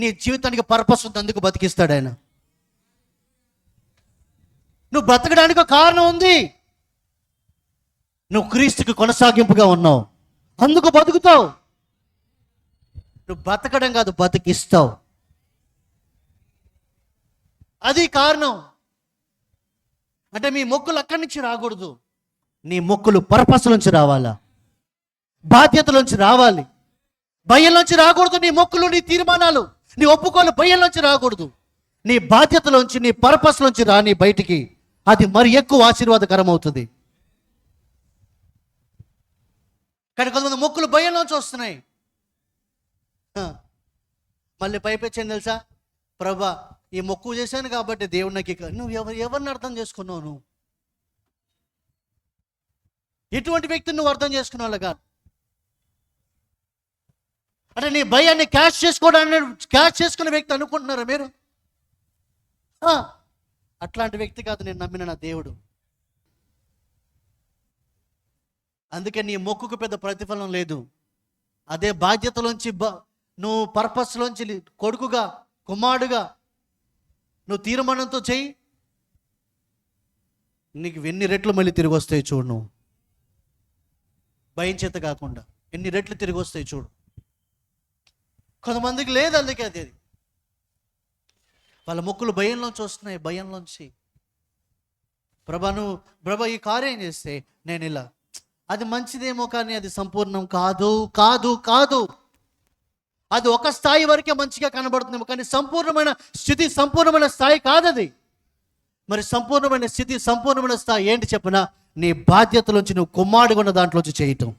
నీ జీవితానికి పర్పస్ ఉంది, అందుకు బతికిస్తాడు ఆయన. నువ్వు బ్రతకడానికి ఒక కారణం ఉంది. నువ్వు క్రీస్తుకి కొనసాగింపుగా ఉన్నావు, అందుకు బతుకుతావు. నువ్వు బతకడం కాదు, బతికిస్తావు. అది కారణం. అంటే మీ మొక్కులు అక్కడి నుంచి రాకూడదు, నీ మొక్కులు పర్పస్ నుంచి రావాలా, బాధ్యతలోంచి రావాలి. భయంలోంచి రాకూడదు నీ మొక్కులు, నీ తీర్మానాలు, నీ ఒప్పుకోలు భయంలోంచి రాకూడదు. నీ బాధ్యతలోంచి, నీ పర్పస్లోంచి రాని బయటికి, అది మరి ఎక్కువ ఆశీర్వాదకరం అవుతుంది. కానీ కొంతమంది మొక్కులు భయంలోంచి వస్తున్నాయి. మళ్ళీ పైపెచ్చాను తెలుసా, ప్రభా ఈ మొక్కు చేశాను కాబట్టి దేవుడు నాకు నువ్వు ఎవరిని అర్థం చేసుకున్నావు? నువ్వు ఎటువంటి వ్యక్తిని నువ్వు అర్థం చేసుకున్నావు కాదు. అంటే నీ భయాన్ని క్యాష్ చేసుకునే వ్యక్తి అనుకుంటున్నారా మీరు? అట్లాంటి వ్యక్తి కాదు నేను నమ్మిన నా దేవుడు. అందుకే నీ మొక్కుకు పెద్ద ప్రతిఫలం లేదు. అదే బాధ్యతలోంచి నువ్వు పర్పస్లోంచి కొడుకుగా, కుమారుడుగా నువ్వు తీర్మానంతో చెయ్యి, నీకు ఎన్ని రెట్లు మళ్ళీ తిరిగి వస్తాయి చూడు. నువ్వు భయం చేత కాకుండా ఎన్ని రెట్లు తిరిగి వస్తాయి చూడు. కొంతమందికి లేదు, అందుకే అది వాళ్ళ మొక్కులు భయంలోంచి వస్తున్నాయి. భయంలోంచి ప్రభా ఈ కార్యం చేస్తే నేను ఇలా, అది మంచిదేమో కానీ అది సంపూర్ణం కాదు కాదు కాదు. అది ఒక స్థాయి వరకే మంచిగా కనబడుతుందేమో కానీ సంపూర్ణమైన స్థితి, సంపూర్ణమైన స్థాయి కాదది. మరి సంపూర్ణమైన స్థితి, సంపూర్ణమైన స్థాయి ఏంటి చెప్పనా? నీ బాధ్యతలోంచి నువ్వు కుమారుడుగా ఉన్న దాంట్లోంచి చేయటం.